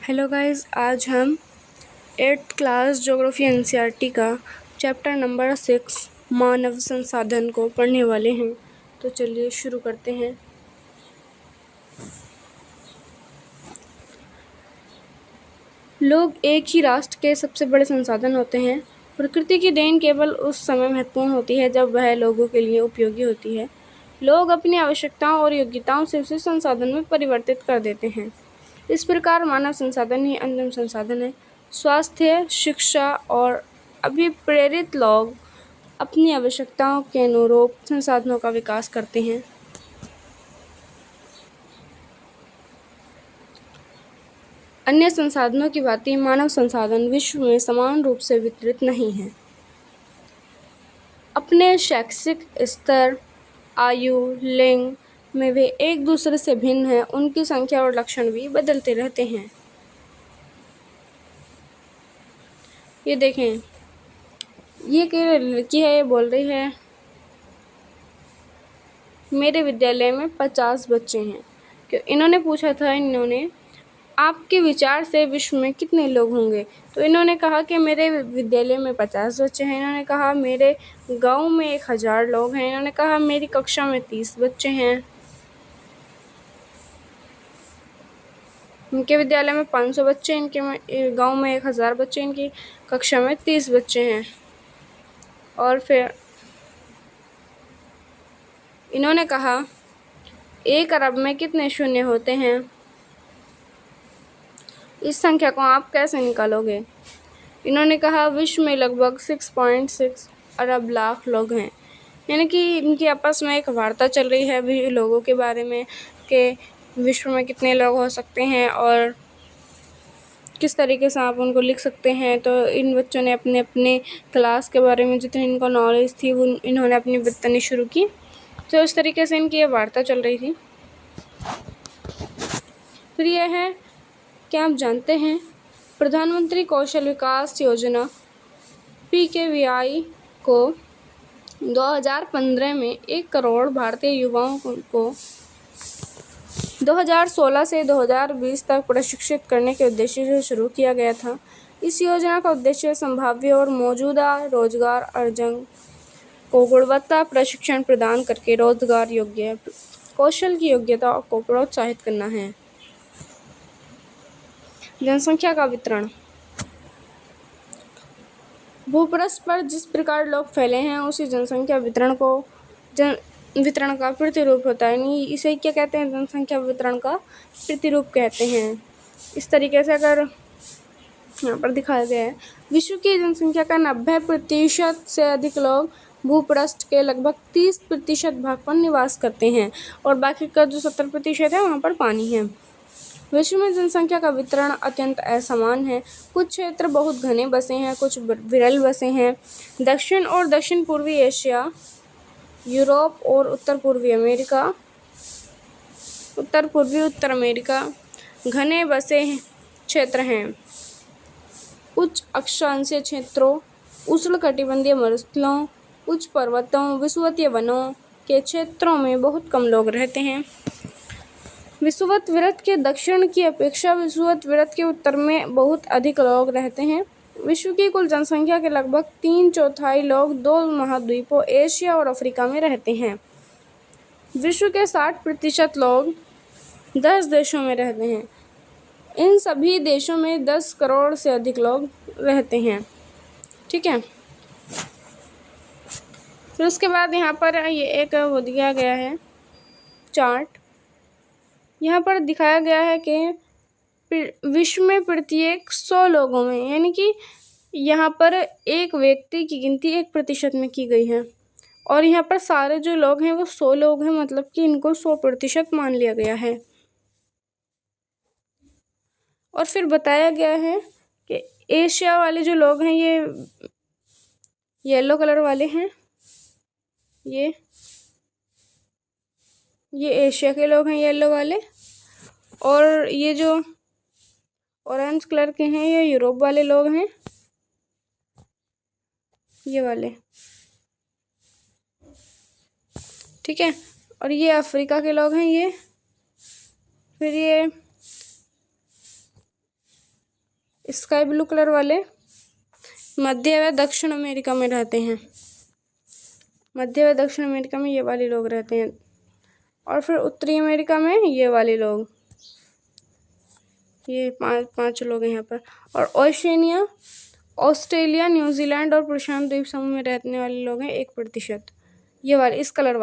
Hello guys, आज हम 8th class geography NCERT का चैप्टर नंबर 6 मानव संसाधन को पढ़ने वाले हैं। तो चलिए शुरू करते हैं। लोग एक ही राष्ट्र के सबसे बड़े संसाधन होते हैं। प्रकृति की देन केवल उस समय महत्वपूर्ण होती है जब वह लोगों के लिए उपयोगी होती है। लोग अपनी आवश्यकताओं और योग्यताओं से उसे संसाधन में परिवर्तित कर देते हैं। इस प्रकार मानव संसाधन ही अंतिम संसाधन है। स्वास्थ्य, शिक्षा और अभिप्रेरित लोग अपनी आवश्यकताओं के अनुरूप संसाधनों का विकास करते हैं। अन्य संसाधनों की भांति मानव संसाधन विश्व में समान रूप से वितरित नहीं है। अपने शैक्षिक स्तर, आयु, लिंग में वे एक दूसरे से भिन्न हैं। उनकी संख्या और लक्षण भी बदलते रहते हैं। ये देखें, ये क्या लड़की है, ये बोल रही है मेरे विद्यालय में 50 बच्चे हैं। इन्होंने पूछा था आपके विचार से विश्व में कितने लोग होंगे। तो इन्होंने कहा कि मेरे विद्यालय में 50 बच्चे हैं। इन्होंने कहा मेरे गांव में 1000 लोग हैं। इन्होंने कहा मेरी कक्षा में 30 बच्चे हैं। इनके विद्यालय में 500 बच्चे, इनके गांव में 1000 बच्चे, इनकी कक्षा में 30 बच्चे हैं। और फिर इन्होंने कहा 1 अरब में कितने शून्य होते हैं। इस संख्या को आप कैसे निकालोगे। इन्होंने कहा विश्व में लगभग 6.6 अरब लाख लोग हैं। यानी कि इनकी आपस में एक वार्ता चल रही है भी लोगों के बारे में कि विश्व में कितने लोग हो सकते हैं और किस तरीके से आप उनको लिख सकते हैं। तो इन बच्चों ने अपने अपने क्लास के बारे में जितनी इनको नॉलेज थी वो इन्होंने अपनी बतानी शुरू की। तो इस तरीके से इनकी ये वार्ता चल रही थी। फिर यह है, क्या आप जानते हैं प्रधानमंत्री कौशल विकास योजना PKVI को 2015 में 1 करोड़ भारतीय युवाओं को 2016 से 2020 तक प्रशिक्षित करने के उद्देश्य से शुरू किया गया था। इस योजना का उद्देश्य संभाव्य और मौजूदा रोजगार अर्जन को गुणवत्ता प्रशिक्षण प्रदान करके रोजगार योग्य कौशल की योग्यता को प्रोत्साहित करना है। जनसंख्या का वितरण। भूपृष्ठ पर जिस प्रकार लोग फैले हैं उसी जनसंख्या वितरण का प्रतिरूप होता है। नहीं, इसे क्या कहते हैं, जनसंख्या वितरण का प्रतिरूप कहते हैं। इस तरीके से अगर यहाँ पर दिखाया गया है, विश्व की जनसंख्या का 90% से अधिक लोग भूपृष्ठ के लगभग 30% भाग पर निवास करते हैं और बाकी का जो 70% है वहाँ पर पानी है। विश्व में जनसंख्या का वितरण अत्यंत असमान है। कुछ क्षेत्र बहुत घने बसे हैं, कुछ विरल बसे हैं। दक्षिण और दक्षिण पूर्वी एशिया, यूरोप और उत्तर पूर्वी उत्तर अमेरिका घने बसे क्षेत्र हैं। उच्च अक्षांशीय क्षेत्रों, उष्णकटिबंधीय मरुस्थलों, उच्च पर्वतों, विषुवतीय वनों के क्षेत्रों में बहुत कम लोग रहते हैं। विषुवत के दक्षिण की अपेक्षा विषुवत के उत्तर में बहुत अधिक लोग रहते हैं। विश्व की कुल जनसंख्या के लगभग 3/4 लोग 2 महाद्वीपों एशिया और अफ्रीका में रहते हैं। विश्व के 60% लोग 10 देशों में रहते हैं। इन सभी देशों में 10 करोड़ से अधिक लोग रहते हैं। ठीक है। फिर उसके बाद यहाँ पर ये एक वो दिया गया है चार्ट। यहाँ पर दिखाया गया है कि विश्व में प्रत्येक 100 लोगों में, यानी कि यहाँ पर एक व्यक्ति की गिनती 1% में की गई है और यहाँ पर सारे जो लोग हैं वो 100 लोग हैं, मतलब कि इनको 100% मान लिया गया है। और फिर बताया गया है कि एशिया वाले जो लोग हैं ये येलो कलर वाले हैं, ये एशिया के लोग हैं येलो वाले, और ये जो ऑरेंज कलर के हैं ये यूरोप वाले लोग हैं, ये वाले। ठीक है। और ये अफ्रीका के लोग हैं ये। फिर स्काई ब्लू कलर वाले मध्य व दक्षिण अमेरिका में रहते हैं। मध्य व दक्षिण अमेरिका में ये वाले लोग रहते हैं। और फिर उत्तरी अमेरिका में ये वाले लोग, ये पांच लोग हैं यहाँ पर। और ओशिनिया, ऑस्ट्रेलिया, न्यूजीलैंड और प्रशांत द्वीप समूह में रहने वाले लोग हैं 1%। ये वाले इस कलर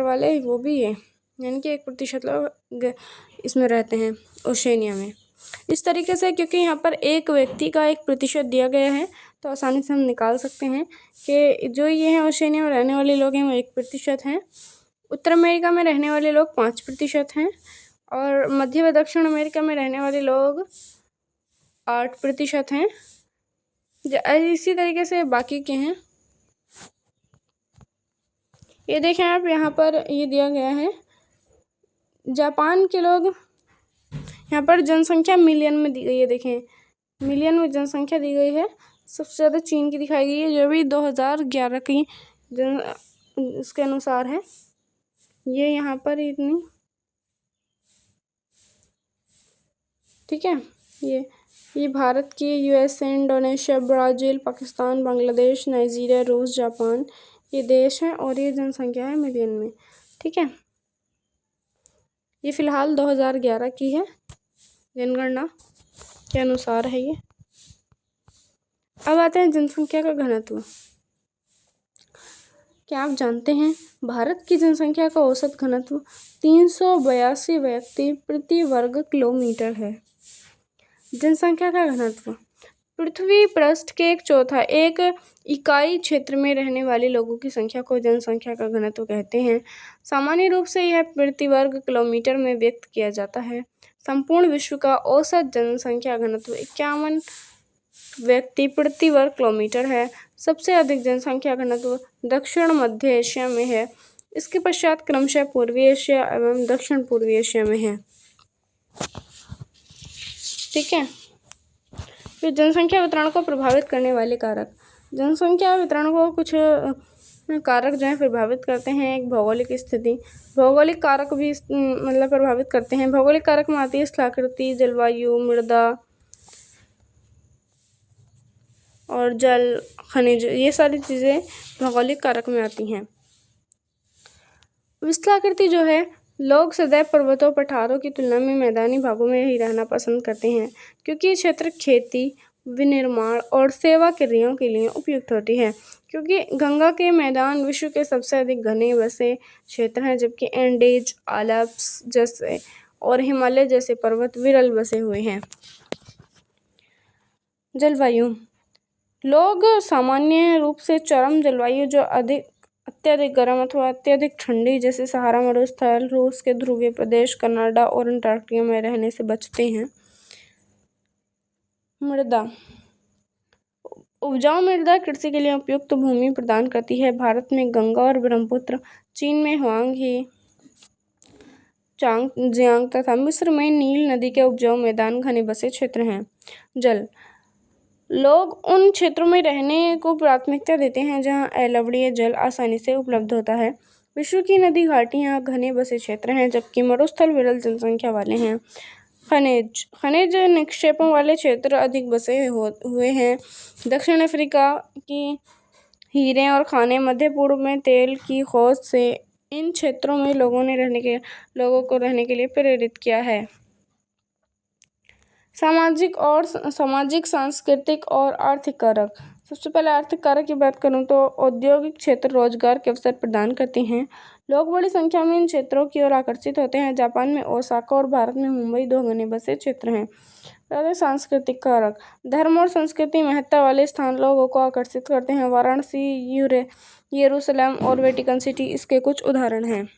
वाले वो भी है, यानी कि 1% लोग इसमें रहते हैं ओशिनिया में। इस तरीके से क्योंकि यहाँ पर एक व्यक्ति का 1% दिया गया है तो आसानी से हम निकाल सकते हैं कि जो ये हैं ओशिनिया में रहने वाले लोग हैं वो 1% हैं। उत्तर अमेरिका में रहने वाले लोग 5% हैं और मध्य व दक्षिण अमेरिका में रहने वाले लोग 8% हैं। इसी तरीके से बाकी के हैं। ये देखें आप, यहाँ पर ये दिया गया है जापान के लोग, यहाँ पर जनसंख्या मिलियन में दी गई है। देखें, मिलियन में जनसंख्या दी गई है। सबसे ज़्यादा चीन की दिखाई गई है जो भी 2011 की इसके अनुसार है। ये यहाँ पर इतनी, ठीक है। ये भारत की, USA, Indonesia, Brazil, Pakistan, Bangladesh, Nigeria, रूस, जापान ये देश हैं और ये जनसंख्या है मिलियन में, ठीक है। ये फ़िलहाल 2011 की है, जनगणना के अनुसार है ये। अब आते हैं जनसंख्या का घनत्व। क्या आप जानते हैं भारत की जनसंख्या का औसत घनत्व 382 व्यक्ति प्रति वर्ग किलोमीटर है। जनसंख्या का घनत्व पृथ्वी पृष्ठ के 1/4 एक इकाई क्षेत्र में रहने वाले लोगों की संख्या को जनसंख्या का घनत्व कहते हैं। सामान्य रूप से यह प्रति वर्ग किलोमीटर में व्यक्त किया जाता है। संपूर्ण विश्व का औसत जनसंख्या घनत्व 51 व्यक्ति प्रति वर्ग किलोमीटर है। सबसे अधिक जनसंख्या घनत्व दक्षिण मध्य एशिया में है। इसके पश्चात क्रमशः पूर्वी एशिया एवं दक्षिण पूर्वी एशिया में है, ठीक है। फिर जनसंख्या वितरण को प्रभावित करने वाले कारक। जनसंख्या वितरण को कुछ कारक जो है प्रभावित करते हैं। एक भौगोलिक स्थिति, भौगोलिक कारक भी मतलब प्रभावित करते हैं। भौगोलिक कारक में आती है स्थलाकृति, जलवायु, मृदा और जल, खनिज, ये सारी चीज़ें भौगोलिक कारक में आती हैं। विस्थलाकृति जो है, लोग सदैव पर्वतों, पठारों की तुलना में मैदानी भागों में ही रहना पसंद करते हैं क्योंकि ये क्षेत्र खेती, विनिर्माण और सेवा क्रियाओं के लिए उपयुक्त होती है। क्योंकि गंगा के मैदान विश्व के सबसे अधिक घने बसे क्षेत्र हैं, जबकि एंडीज, आल्प्स जैसे और हिमालय जैसे पर्वत विरल बसे हुए हैं। जलवायु, लोग सामान्य रूप से चरम जलवायु जो अत्यधिक गर्म अथवा अत्यधिक ठंडी जैसे सहारा मरुस्थल, रूस के ध्रुवीय प्रदेश, कनाडा और अंटार्कटिका में रहने से बचते हैं। मृदा, उपजाऊ मृदा कृषि के लिए उपयुक्त भूमि प्रदान करती है। भारत में गंगा और ब्रह्मपुत्र, चीन में हुआंगी, चांगजियांग तथा मिस्र में नील नदी के उपजाऊ मैदान घने बसे क्षेत्र हैं। जल, लोग उन क्षेत्रों में रहने को प्राथमिकता देते हैं जहां अलवणीय जल आसानी से उपलब्ध होता है। विश्व की नदी घाटियां घने बसे क्षेत्र हैं, जबकि मरुस्थल विरल जनसंख्या वाले हैं। खनिज निक्षेपों वाले क्षेत्र अधिक बसे हुए हैं। दक्षिण अफ्रीका की हीरे और खाने, मध्य पूर्व में तेल की खोज से इन क्षेत्रों में लोगों को रहने के लिए प्रेरित किया है। सामाजिक, सांस्कृतिक और आर्थिक कारक। सबसे पहले आर्थिक कारक की बात करूं तो औद्योगिक क्षेत्र रोजगार के अवसर प्रदान करते हैं। लोग बड़ी संख्या में इन क्षेत्रों की ओर आकर्षित होते हैं। जापान में ओसाका और भारत में मुंबई 2 घने बसे क्षेत्र हैं। सांस्कृतिक कारक, धर्म और संस्कृति महत्ता वाले स्थान लोगों को आकर्षित करते हैं। वाराणसी, यरूशलेम और वेटिकन सिटी इसके कुछ उदाहरण हैं।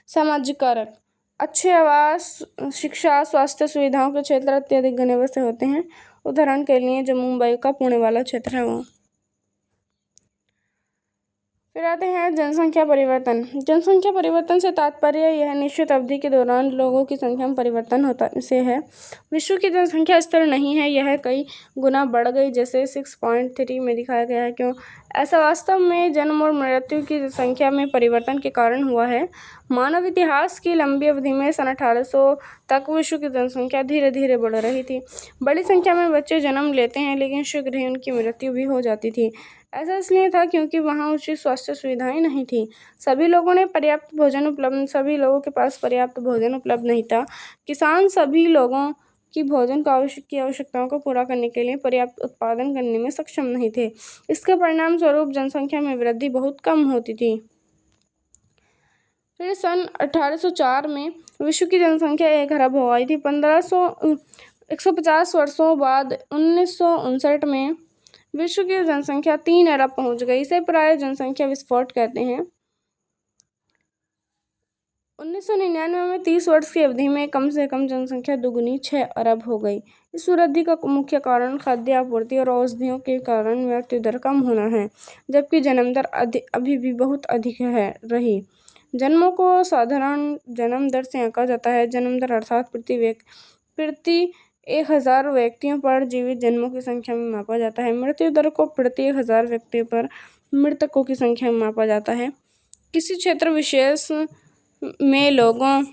सामाजिक कारक, अच्छे आवास, शिक्षा, स्वास्थ्य सुविधाओं के क्षेत्र अत्यधिक घने बसे होते हैं। उदाहरण के लिए जो मुंबई का पुणे वाला क्षेत्र है वो। फिर आते हैं जनसंख्या परिवर्तन। जनसंख्या परिवर्तन से तात्पर्य यह निश्चित अवधि के दौरान लोगों की संख्या में परिवर्तन होता से है। विश्व की जनसंख्या स्थिर नहीं है, यह कई गुना बढ़ गई, जैसे 6.3 में दिखाया गया है। क्यों? ऐसा वास्तव में जन्म और मृत्यु की संख्या में परिवर्तन के कारण हुआ है। मानव इतिहास की लंबी अवधि में सन 1800 तक विश्व की जनसंख्या धीरे धीरे बढ़ रही थी। बड़ी संख्या में बच्चे जन्म लेते हैं, लेकिन शीघ्र ही उनकी मृत्यु भी हो जाती थी। ऐसा इसलिए था क्योंकि वहाँ उचित स्वास्थ्य सुविधाएं नहीं थी। सभी लोगों के पास पर्याप्त भोजन उपलब्ध नहीं था। किसान सभी लोगों की भोजन की आवश्यकताओं को पूरा करने के लिए पर्याप्त उत्पादन करने में सक्षम नहीं थे। इसके परिणाम स्वरूप जनसंख्या में वृद्धि बहुत कम होती थी। फिर सन 1804 में विश्व की जनसंख्या 1 अरब हो गई थी। 150 वर्षों बाद 1959 में विश्व की जनसंख्या 3 अरब पहुंच गई। इसे प्राय जनसंख्या विस्फोट कहते हैं। 1999 में 30 वर्ष की अवधि में कम से कम जनसंख्या दुगुनी 6 अरब हो गई। इस वृद्धि का मुख्य कारण खाद्य आपूर्ति और औषधियों के कारण मृत्यु दर कम होना है, जबकि जन्म दर अभी भी बहुत अधिक रही। जन्मों को साधारण जन्म दर से आंका जाता है। जन्म दर अर्थात प्रति 1000 व्यक्तियों पर जीवित जन्मों की संख्या में मापा जाता है। मृत्यु दर को प्रति 1000 व्यक्तियों पर मृतकों की संख्या में मापा जाता है। किसी क्षेत्र विशेष में लोगों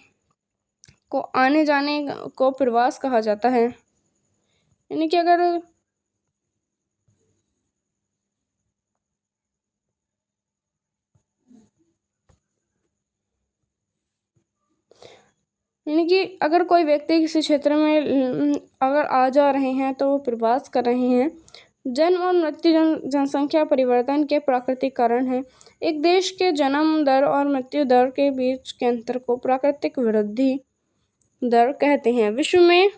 को आने जाने को प्रवास कहा जाता है। यानी कि अगर कोई व्यक्ति किसी क्षेत्र में अगर आ जा रहे हैं तो वो प्रवास कर रहे हैं। जन्म और मृत्यु जनसंख्या परिवर्तन के प्राकृतिक कारण है। एक देश के जन्म दर और मृत्यु दर के बीच के अंतर को प्राकृतिक वृद्धि दर कहते हैं। विश्व में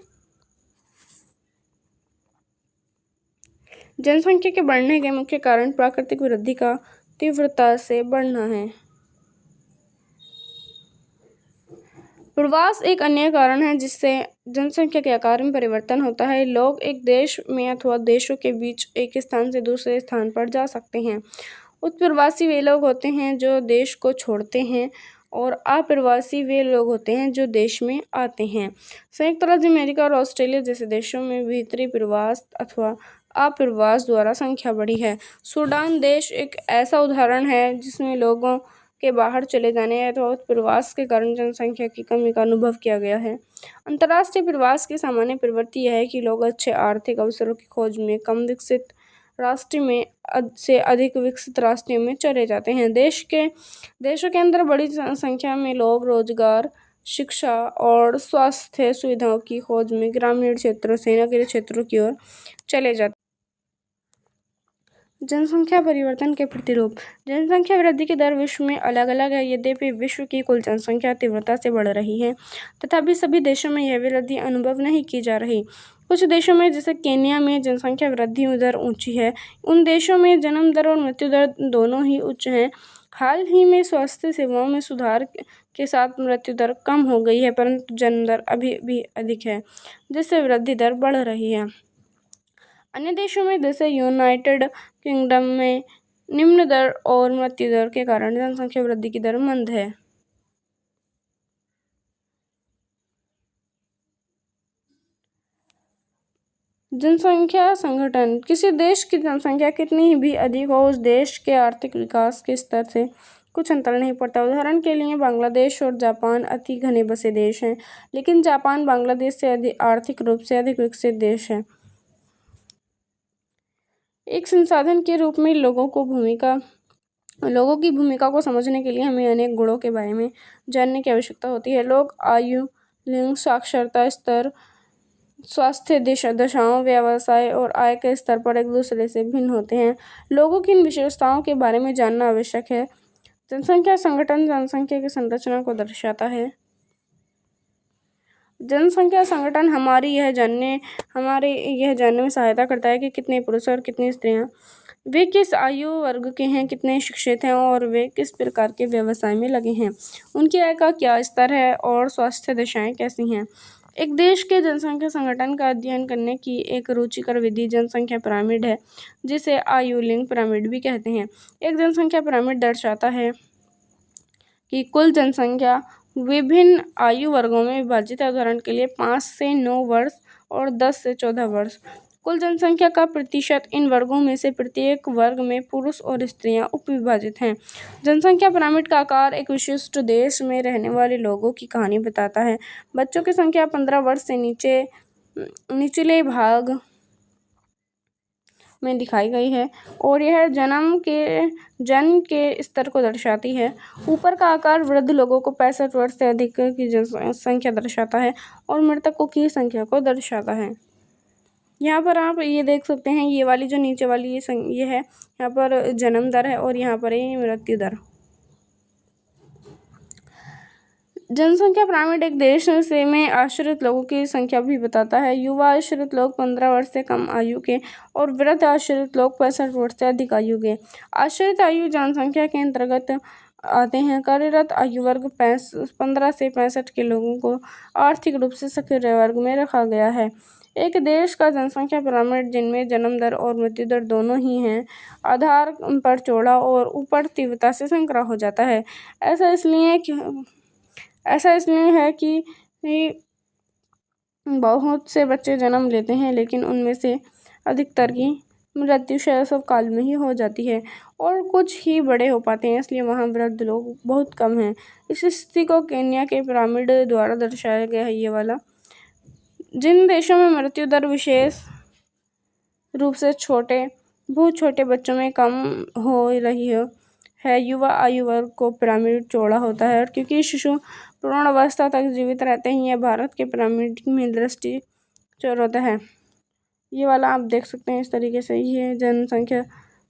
जनसंख्या के बढ़ने के मुख्य कारण प्राकृतिक वृद्धि का तीव्रता से बढ़ना है। प्रवास एक अन्य कारण है जिससे जनसंख्या के आकार में परिवर्तन होता है। लोग एक देश में अथवा देशों के बीच एक स्थान से दूसरे स्थान पर जा सकते हैं। उत्प्रवासी वे लोग होते हैं जो देश को छोड़ते हैं और अप्रवासी वे लोग होते हैं जो देश में आते हैं। संयुक्त राज्य अमेरिका और ऑस्ट्रेलिया जैसे देशों में भीतरी प्रवास अथवा अप्रवास द्वारा संख्या बढ़ी है। सूडान देश एक ऐसा उदाहरण है जिसमें लोगों के बाहर चले जाने अथवा प्रवास के कारण जनसंख्या की कमी का अनुभव किया गया है। अंतर्राष्ट्रीय प्रवास की सामान्य प्रवृत्ति यह है कि लोग अच्छे आर्थिक अवसरों की खोज में कम विकसित राष्ट्र में से अधिक विकसित राष्ट्रों में चले जाते हैं। देशों के अंदर बड़ी संख्या में लोग रोजगार, शिक्षा और स्वास्थ्य सुविधाओं की खोज में ग्रामीण क्षेत्रों से नगरीय क्षेत्रों की ओर चले जाते हैं। जनसंख्या परिवर्तन के प्रतिरूप। जनसंख्या वृद्धि की दर विश्व में अलग अलग है। यद्यपि विश्व की कुल जनसंख्या तीव्रता से बढ़ रही है, तथापि सभी देशों में यह वृद्धि अनुभव नहीं की जा रही। कुछ देशों में जैसे केन्या में जनसंख्या वृद्धि दर ऊंची है। उन देशों में जन्म दर और मृत्यु दर दोनों ही उच्च हैं। हाल ही में स्वास्थ्य सेवाओं में सुधार के साथ मृत्यु दर कम हो गई है, परंतु जन्म दर अभी भी अधिक है, जिससे वृद्धि दर बढ़ रही है। अन्य देशों में जैसे यूनाइटेड किंगडम में निम्न दर और मृत्यु दर के कारण जनसंख्या वृद्धि की दर मंद है। जनसंख्या संगठन। किसी देश की जनसंख्या कितनी भी अधिक हो, उस देश के आर्थिक विकास के स्तर से कुछ अंतर नहीं पड़ता। उदाहरण के लिए बांग्लादेश और जापान अति घने बसे देश हैं, लेकिन जापान बांग्लादेश से आर्थिक रूप से अधिक विकसित देश है। एक संसाधन के रूप में लोगों की भूमिका को समझने के लिए हमें अनेक गुणों के बारे में जानने की आवश्यकता होती है। लोग आयु, लिंग, साक्षरता स्तर, स्वास्थ्य दशाओं, व्यवसाय और आय के स्तर पर एक दूसरे से भिन्न होते हैं। लोगों की इन विशेषताओं के बारे में जानना आवश्यक है। जनसंख्या संगठन जनसंख्या की संरचना को दर्शाता है। जनसंख्या संगठन हमारे यह जानने में सहायता करता है कि कितने पुरुष और कितनी स्त्रियां, वे किस आयु वर्ग के हैं, कितने शिक्षित हैं और वे किस प्रकार के व्यवसाय में लगे हैं, उनकी आय का क्या स्तर है और स्वास्थ्य दशाएं कैसी हैं। एक देश के जनसंख्या संगठन का अध्ययन करने की एक रुचिकर विधि जनसंख्या पिरामिड है, जिसे आयु लिंक पिरामिड भी कहते हैं। एक जनसंख्या पिरामिड दर्शाता है कि कुल जनसंख्या विभिन्न आयु वर्गों में विभाजित है। उदाहरण के लिए 5 से 9 वर्ष और 10 से 14 वर्ष। कुल जनसंख्या का प्रतिशत इन वर्गों में से प्रत्येक वर्ग में पुरुष और स्त्रियां उपविभाजित हैं। जनसंख्या पिरामिड का आकार एक विशिष्ट देश में रहने वाले लोगों की कहानी बताता है। बच्चों की संख्या 15 वर्ष से निचले भाग में दिखाई गई है और यह जन्म के स्तर को दर्शाती है। ऊपर का आकार वृद्ध लोगों को 65 वर्ष से अधिक की जनसंख्या दर्शाता है और मृतकों की संख्या को दर्शाता है। यहाँ पर आप ये देख सकते हैं, ये वाली जो नीचे वाली ये है, यहाँ पर जन्म दर है और यहाँ पर है मृत्यु दर। जनसंख्या पिरामिड एक देश में आश्रित लोगों की संख्या भी बताता है। युवा आश्रित लोग 15 वर्ष से कम आयु के और वृद्ध आश्रित लोग 65 वर्ष से अधिक आयु के। आश्रित आयु जनसंख्या के अंतर्गत आते हैं। कार्यरत आयु वर्ग 15 से 65 के लोगों को आर्थिक रूप से सक्रिय वर्ग में रखा गया है। एक देश का जनसंख्या पिरामिड, जिनमें जन्म दर और मृत्यु दर दोनों ही हैं, आधार पर चौड़ा और ऊपर तीव्रता से संकरा हो जाता है। ऐसा इसलिए है कि बहुत से बच्चे जन्म लेते हैं, लेकिन उनमें से अधिकतर की मृत्यु शैशव काल में ही हो जाती है और कुछ ही बड़े हो पाते हैं, इसलिए वहाँ वृद्ध लोग बहुत कम हैं। इस स्थिति को केन्या के पिरामिड द्वारा दर्शाया गया है। ये वाला, जिन देशों में मृत्यु दर विशेष रूप से बहुत छोटे बच्चों में कम हो रही है, युवा आयु वर्ग को पिरामिड चौड़ा होता है और क्योंकि शिशु पूर्ण अवस्था तक जीवित रहते हैं, यह भारत के पिरामिड में दृष्टिगोचर होता है। ये वाला आप देख सकते हैं, इस तरीके से ये जनसंख्या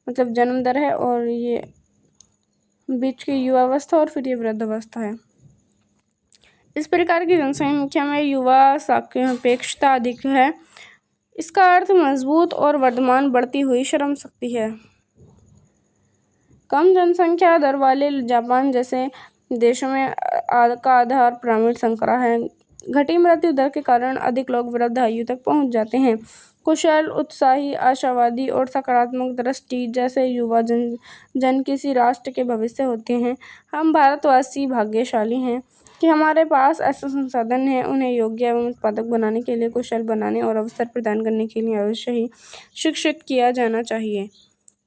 मतलब जन्म दर है और ये बीच की युवावस्था और फिर ये वृद्धावस्था है। इस प्रकार की जनसंख्या में युवा सापेक्षता अधिक है। इसका अर्थ मजबूत और वर्तमान बढ़ती हुई श्रम शक्ति है। कम जनसंख्या दर वाले जापान जैसे देशों में का आधार पिरामिड संकरा है। घटी मृत्यु दर के कारण अधिक लोग वृद्ध आयु तक पहुंच जाते हैं। कुशल, उत्साही, आशावादी और सकारात्मक दृष्टि जैसे युवा जन किसी राष्ट्र के भविष्य होते हैं। हम भारतवासी भाग्यशाली हैं कि हमारे पास ऐसे संसाधन हैं। उन्हें योग्य एवं उत्पादक बनाने के लिए, कुशल बनाने और अवसर प्रदान करने के लिए अवश्य ही शिक्षित किया जाना चाहिए।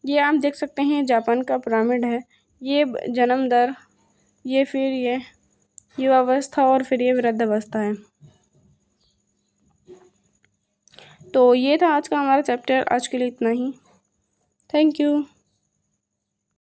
ये आप देख सकते हैं, जापान का पिरामिड है। ये जन्म दर, ये फिर ये युवावस्था और फिर ये वृद्धावस्था है। तो ये था आज का हमारा चैप्टर। आज के लिए इतना ही। Thank you.